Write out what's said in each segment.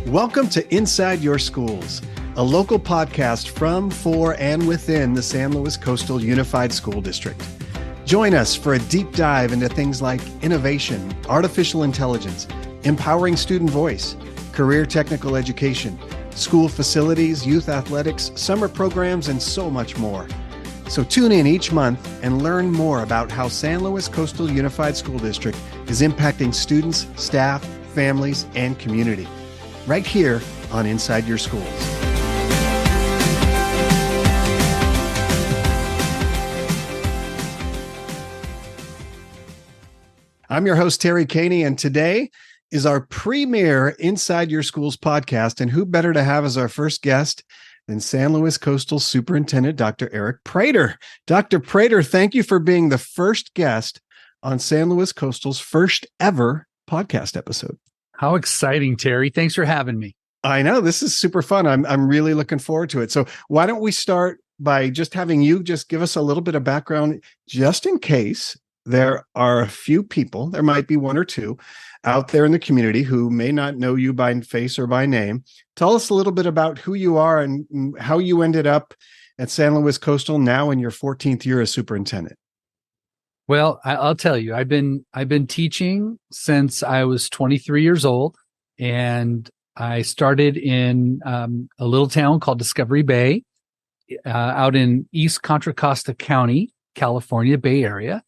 Welcome to Inside Your Schools, a local podcast from, for, and within the San Luis Coastal Unified School District. Join us for a deep dive into things like innovation, artificial intelligence, empowering student voice, career technical education, school facilities, youth athletics, summer programs, and so much more. So tune in each month and learn more about how San Luis Coastal Unified School District is impacting students, staff, families, and community. Right here on Inside Your Schools. I'm your host, Terry Kohne, and today is our premier Inside Your Schools podcast. And who better to have as our first guest than San Luis Coastal Superintendent, Dr. Eric Prater. Dr. Prater, thank you for being the first guest on San Luis Coastal's first ever podcast episode. How exciting, Terry. Thanks for having me. I know, this is super fun. I'm really looking forward to it. So why don't we start by just having you just give us a little bit of background, just in case there are a few people, there might be one or two out there in the community who may not know you by face or by name. Tell us a little bit about who you are and how you ended up at San Luis Coastal now in your 14th year as superintendent. Well, I'll tell you, I've been teaching since I was 23 years old, and I started in a little town called Discovery Bay, out in East Contra Costa County, California, Bay Area,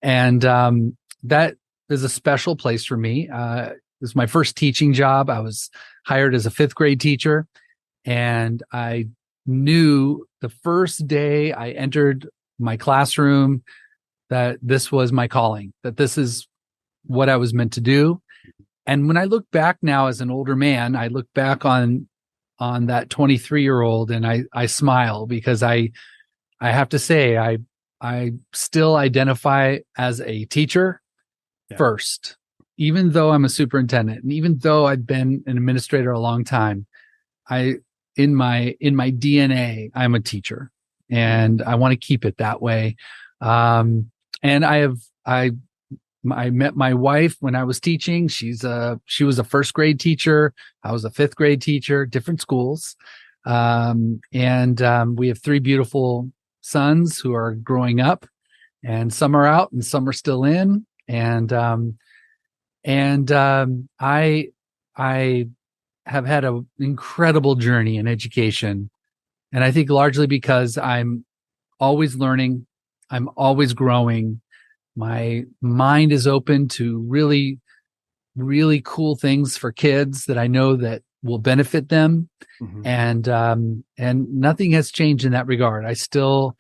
and that is a special place for me. It was my first teaching job. I was hired as a fifth grade teacher, and I knew the first day I entered my classroom that this was my calling, that this is what I was meant to do. And when I look back now as an older man, I look back on that 23-year-old and I smile, because I have to say, I still identify as a teacher first, even though I'm a superintendent, and even though I've been an administrator a long time, in my DNA, I'm a teacher, and I want to keep it that way. And I met my wife when I was teaching. She was a first grade teacher. I was a fifth grade teacher, different schools. And we have three beautiful sons who are growing up, and some are out and some are still in. And I have had an incredible journey in education. And I think largely because I'm always learning, I'm always growing. My mind is open to really, really cool things for kids that I know that will benefit them. Mm-hmm. And nothing has changed in that regard. I still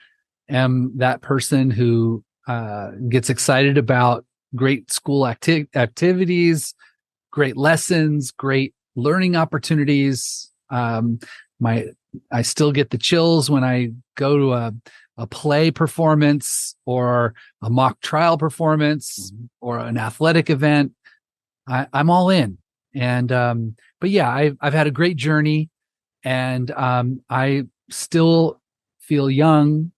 am that person who gets excited about great school activities, great lessons, great learning opportunities. I still get the chills when I go to a play performance or a mock trial performance, mm-hmm. or an athletic event. I'm all in. And, but yeah, I've had a great journey, and, I still feel young,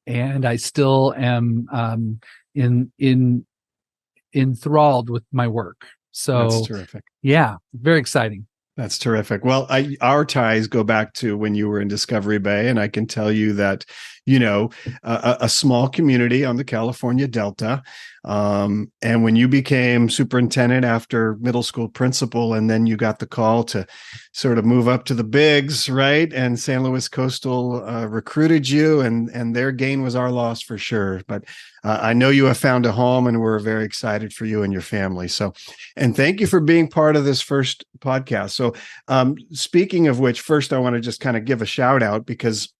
and I still am, enthralled with my work. So that's terrific. Yeah, very exciting. That's terrific. Well, our ties go back to when you were in Discovery Bay, and I can tell you that, a small community on the California Delta. And when you became superintendent after middle school principal, and then you got the call to sort of move up to the bigs, right? And San Luis Coastal recruited you, and their gain was our loss for sure. But I know you have found a home, and we're very excited for you and your family. So, and thank you for being part of this first podcast. So, speaking of which, first I want to just kind of give a shout out, because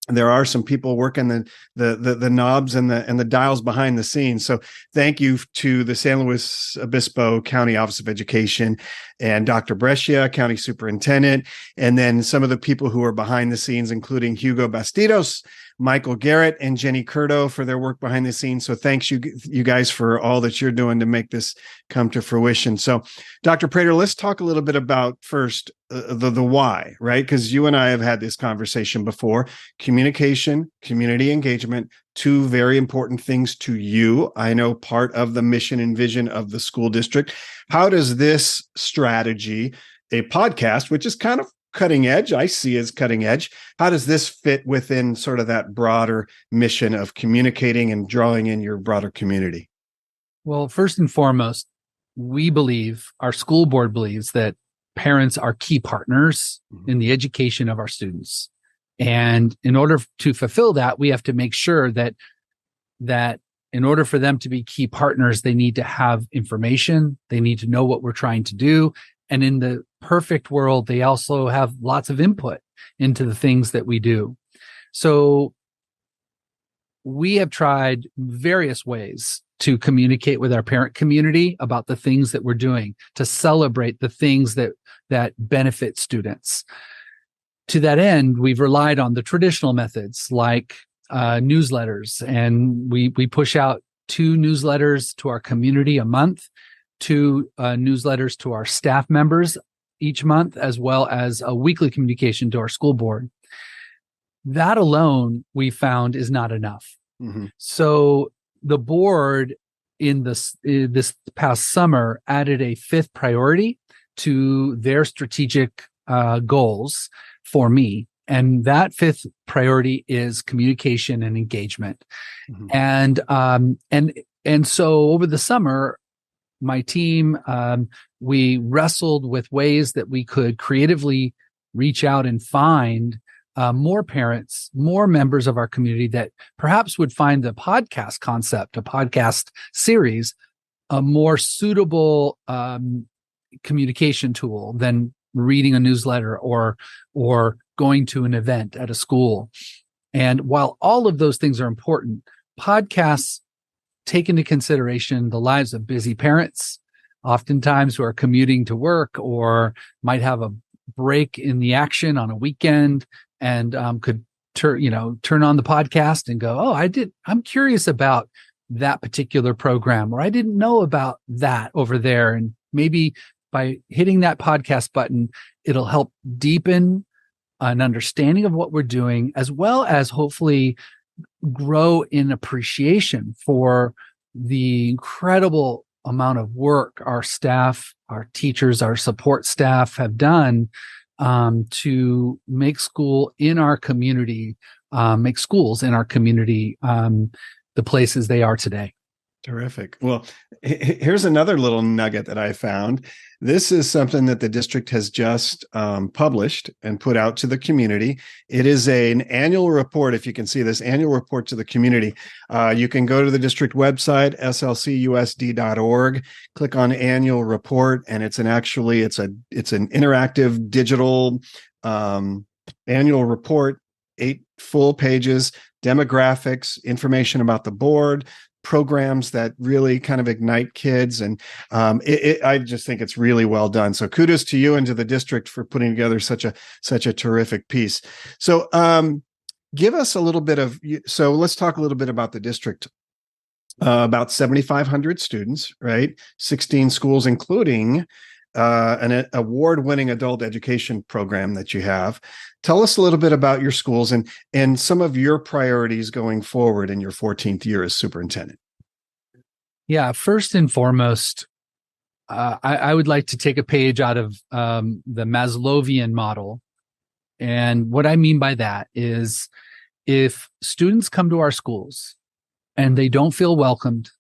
there are some people working the knobs and the dials behind the scenes. So thank you to the San Luis Obispo County Office of Education and Dr. Brescia, County Superintendent, and then some of the people who are behind the scenes, including Hugo Bastidos, Michael Garrett, and Jenny Curto for their work behind the scenes. So thanks you guys for all that you're doing to make this come to fruition. So Dr. Prater, let's talk a little bit about first the why, right? Because you and I have had this conversation before. Communication, community engagement, two very important things to you. I know part of the mission and vision of the school district. How does this strategy a podcast, which is kind of cutting edge. I see as cutting edge. How does this fit within sort of that broader mission of communicating and drawing in your broader community? Well, first and foremost, we believe, our school board believes, that parents are key partners in the education of our students. And in order to fulfill that, we have to make sure that in order for them to be key partners, they need to have information. They need to know what we're trying to do. And in the perfect world, they also have lots of input into the things that we do. So we have tried various ways to communicate with our parent community about the things that we're doing, to celebrate the things that benefit students. To that end, we've relied on the traditional methods like newsletters, and we push out 2 newsletters to our community a month, 2 newsletters to our staff members each month, as well as a weekly communication to our school board. That alone, we found, is not enough. Mm-hmm. So the board in this past summer added a 5th priority to their strategic goals for me. And that 5th priority is communication and engagement. Mm-hmm. And so over the summer, my team, we wrestled with ways that we could creatively reach out and find more parents, more members of our community that perhaps would find the podcast concept, a podcast series, a more suitable communication tool than reading a newsletter or going to an event at a school. And while all of those things are important, podcasts take into consideration the lives of busy parents, oftentimes who are commuting to work or might have a break in the action on a weekend and could turn on the podcast and go, I'm curious about that particular program, or I didn't know about that over there. And maybe by hitting that podcast button, it'll help deepen an understanding of what we're doing, as well as hopefully grow in appreciation for the incredible amount of work our staff, our teachers, our support staff have done to make schools in our community the places they are today. Terrific. Well, here's another little nugget that I found. This is something that the district has just published and put out to the community. It is an annual report. If you can see this annual report to the community, you can go to the district website, slcusd.org, click on annual report, and it's an interactive digital annual report, 8 full pages, demographics, information about the board, programs that really kind of ignite kids. And I just think it's really well done. So kudos to you and to the district for putting together such a terrific piece. So give us a little bit so let's talk a little bit about the district. About 7,500 students, right? 16 schools, including an award-winning adult education program that you have. Tell us a little bit about your schools and some of your priorities going forward in your 14th year as superintendent. Yeah, first and foremost, I would like to take a page out of the Maslowian model. And what I mean by that is, if students come to our schools and they don't feel welcomed,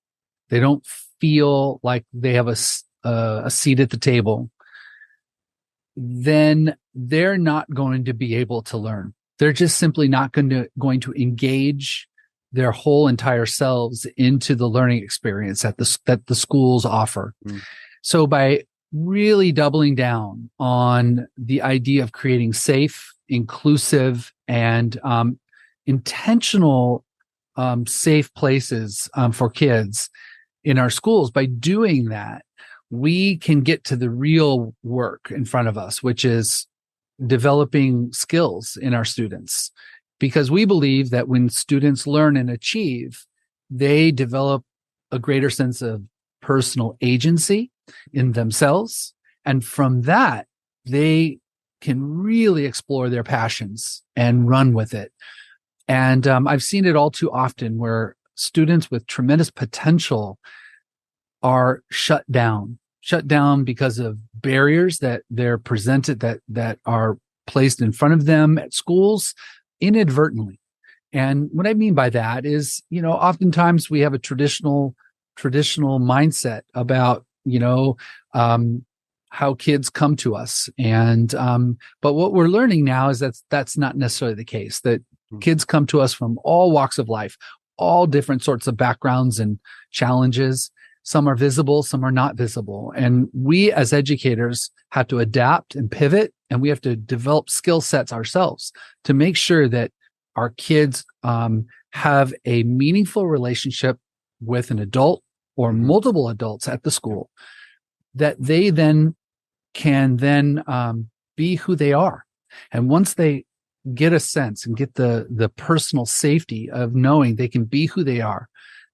they don't feel like they have a seat at the table, then they're not going to be able to learn. They're just simply not going to engage their whole entire selves into the learning experience that the schools offer. Mm. So by really doubling down on the idea of creating safe, inclusive, and intentional safe places for kids in our schools, by doing that, we can get to the real work in front of us, which is developing skills in our students. Because we believe that when students learn and achieve, they develop a greater sense of personal agency in themselves. And from that, they can really explore their passions and run with it. And I've seen it all too often where students with tremendous potential are shut down because of barriers that they're presented that are placed in front of them at schools inadvertently. And what I mean by that is, oftentimes we have a traditional mindset about, how kids come to us. And, but what we're learning now is that's not necessarily the case, that kids come to us from all walks of life, all different sorts of backgrounds and challenges. Some are visible, some are not visible. And we as educators have to adapt and pivot, and we have to develop skill sets ourselves to make sure that our kids have a meaningful relationship with an adult or multiple adults at the school, that they then can be who they are. And once they get a sense and get the personal safety of knowing they can be who they are,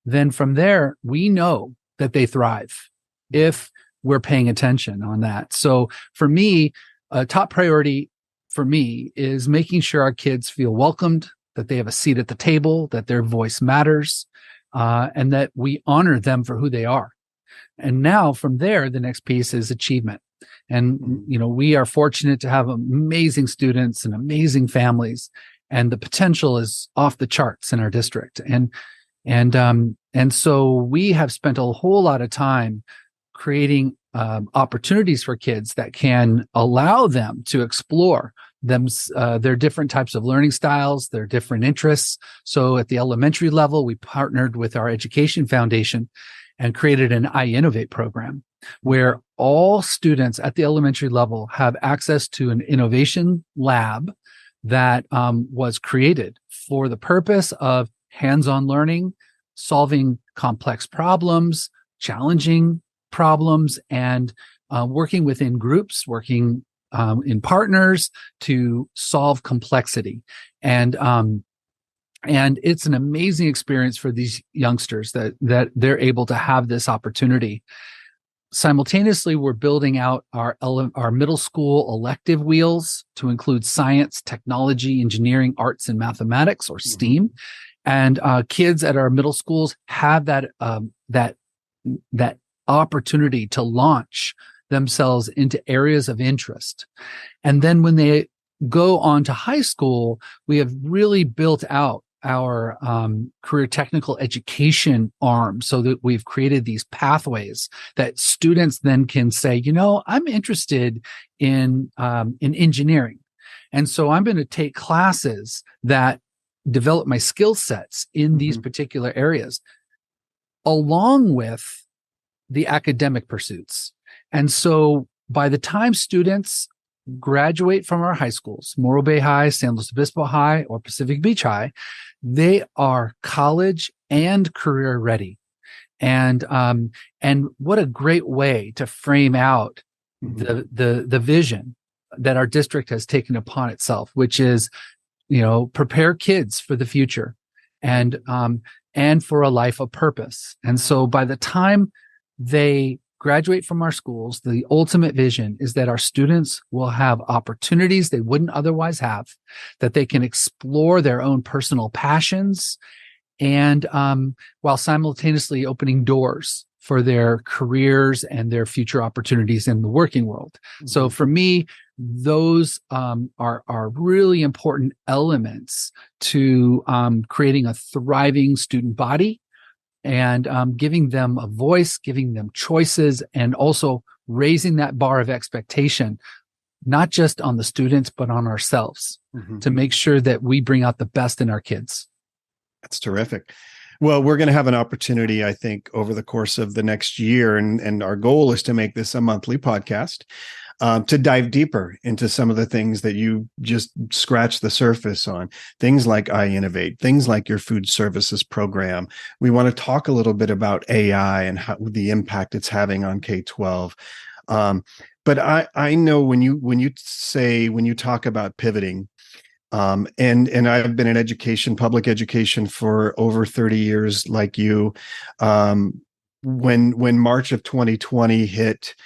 then from there, we know that they thrive if we're paying attention on that. So for me, a top priority for me is making sure our kids feel welcomed, that they have a seat at the table, that their voice matters, and that we honor them for who they are. And now from there, the next piece is achievement. And, we are fortunate to have amazing students and amazing families, and the potential is off the charts in our district. And so we have spent a whole lot of time creating opportunities for kids that can allow them to explore their different types of learning styles, their different interests. So at the elementary level, we partnered with our education foundation and created an I Innovate program where all students at the elementary level have access to an innovation lab that was created for the purpose of hands-on learning, solving complex problems, challenging problems, and working within groups, working in partners to solve complexity. And it's an amazing experience for these youngsters that they're able to have this opportunity. Simultaneously, we're building out our middle school elective wheels to include science, technology, engineering, arts, and mathematics, or STEAM. And kids at our middle schools have that opportunity to launch themselves into areas of interest. And then when they go on to high school, we have really built out our career technical education arm so that we've created these pathways that students then can say, I'm interested in engineering. And so I'm going to take classes that develop my skill sets in these particular areas, along with the academic pursuits. And so by the time students graduate from our high schools, Morro Bay High, San Luis Obispo High, or Pacific Beach High, they are college and career ready. And what a great way to frame out the vision that our district has taken upon itself, which is, prepare kids for the future and for a life of purpose. And so by the time they graduate from our schools, the ultimate vision is that our students will have opportunities they wouldn't otherwise have, that they can explore their own personal passions, and while simultaneously opening doors for their careers and their future opportunities in the working world. So for me, those are really important elements to creating a thriving student body, and giving them a voice, giving them choices, and also raising that bar of expectation, not just on the students, but on ourselves, to make sure that we bring out the best in our kids. That's terrific. Well, we're going to have an opportunity, I think, over the course of the next year, and our goal is to make this a monthly podcast, to dive deeper into some of the things that you just scratched the surface on, things like I Innovate, things like your food services program. We want to talk a little bit about AI and how the impact it's having on K-12. But I know when you talk about pivoting, and I've been in education, public education, for over 30 years, like you. When March of 2020 hit,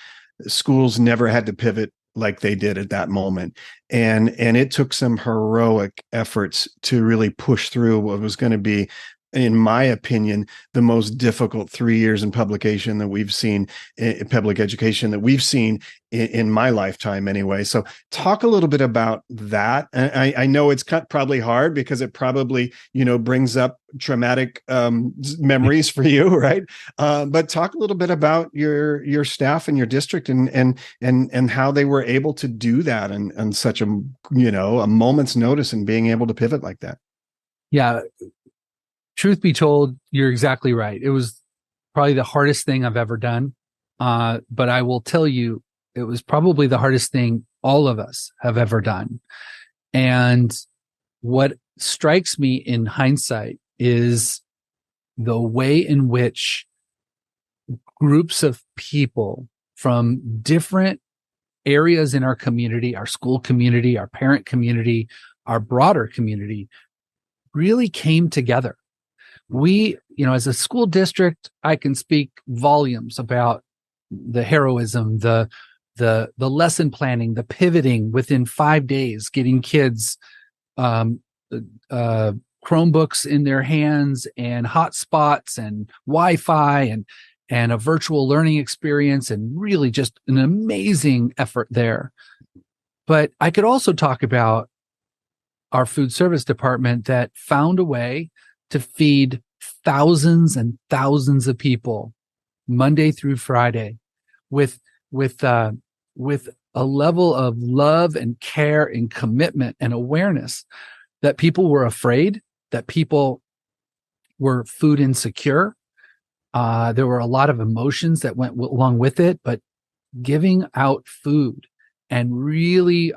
schools never had to pivot like they did at that moment. And it took some heroic efforts to really push through what was going to be in my opinion, the most difficult 3 years in publication that we've seen, in public education that we've seen in my lifetime anyway. So talk a little bit about that. I know it's probably hard because it probably, brings up traumatic memories for you, right? But talk a little bit about your staff and your district and how they were able to do that and such a moment's notice and being able to pivot like that. Yeah. Truth be told, you're exactly right. It was probably the hardest thing I've ever done. But I will tell you, it was probably the hardest thing all of us have ever done. And what strikes me in hindsight is the way in which groups of people from different areas in our community, our school community, our parent community, our broader community, really came together. We, as a school district, I can speak volumes about the heroism, the lesson planning, the pivoting within 5 days, getting kids Chromebooks in their hands and hotspots and Wi-Fi and a virtual learning experience, and really just an amazing effort there. But I could also talk about our food service department that found a way to feed thousands and thousands of people Monday through Friday with a level of love and care and commitment and awareness that people were afraid, that people were food insecure. There were a lot of emotions that went along with it, but giving out food and really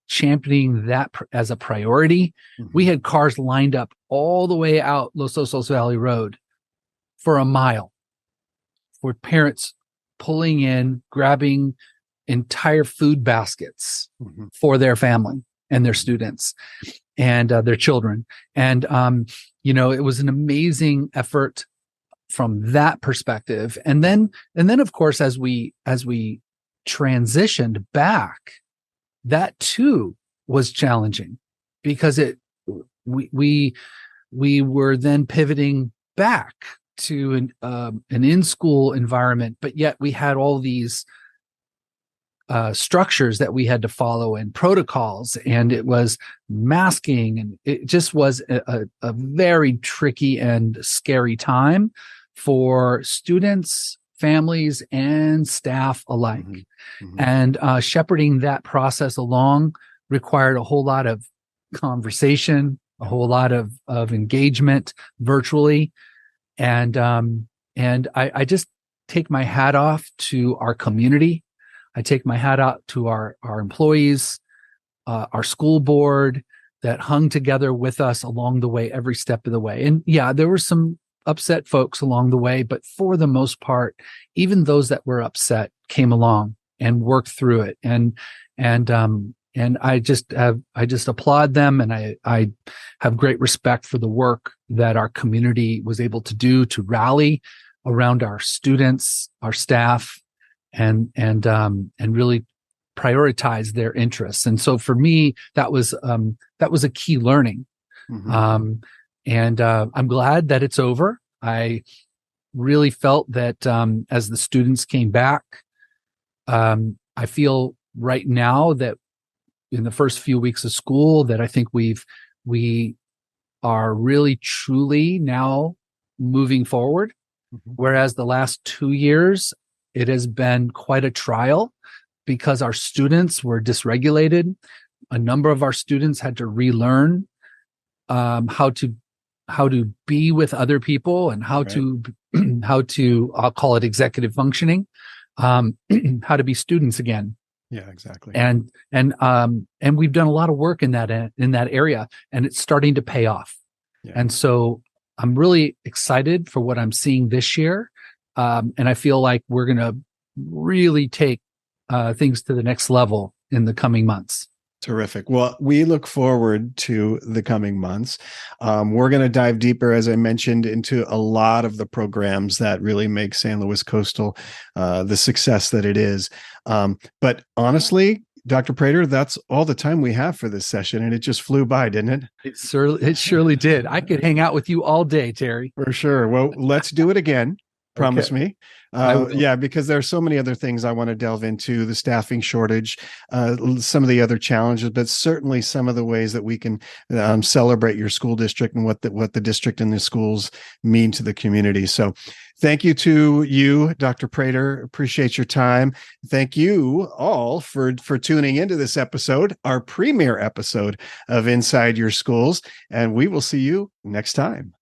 championing that as a priority. Mm-hmm. We had cars lined up all the way out Los Osos Valley Road for a mile for parents pulling in, grabbing entire food baskets mm-hmm. for their family and their students and their children. And, it was an amazing effort from that perspective. And then of course, as we transitioned back, that too was challenging because we were then pivoting back to an in-school environment, but yet we had all these structures that we had to follow and protocols, and it was masking, and it just was a very tricky and scary time for students, families, and staff alike. Mm-hmm. Mm-hmm. And shepherding that process along required a whole lot of conversation, a whole lot of engagement virtually. And I just take my hat off to our community. I take my hat out to our employees, our school board that hung together with us along the way, every step of the way. And yeah, there were some upset folks along the way, but for the most part, even those that were upset came along and worked through it. And I just applaud them. And I have great respect for the work that our community was able to do to rally around our students, our staff, and really prioritize their interests. And so for me, that was a key learning. Mm-hmm. And I'm glad that it's over. I really felt that as the students came back, I feel right now that in the first few weeks of school that I think we are really truly now moving forward. Mm-hmm. Whereas the last 2 years, it has been quite a trial because our students were dysregulated. A number of our students had to relearn how to be with other people and how to I'll call it executive functioning, how to be students again. Yeah, exactly. And we've done a lot of work in that area, and it's starting to pay off. Yeah. And so I'm really excited for what I'm seeing this year. And I feel like we're going to really take things to the next level in the coming months. Terrific. Well, we look forward to the coming months. We're going to dive deeper, as I mentioned, into a lot of the programs that really make San Luis Coastal the success that it is. But honestly, Dr. Prater, that's all the time we have for this session, and it just flew by, didn't it? It surely did. I could hang out with you all day, Terry. For sure. Well, let's do it again. Promise Okay. me. I will. Yeah, because there are so many other things I want to delve into, the staffing shortage, some of the other challenges, but certainly some of the ways that we can celebrate your school district and what the district and the schools mean to the community. So thank you to you, Dr. Prater. Appreciate your time. Thank you all for tuning into this episode, our premiere episode of Inside Your Schools, and we will see you next time.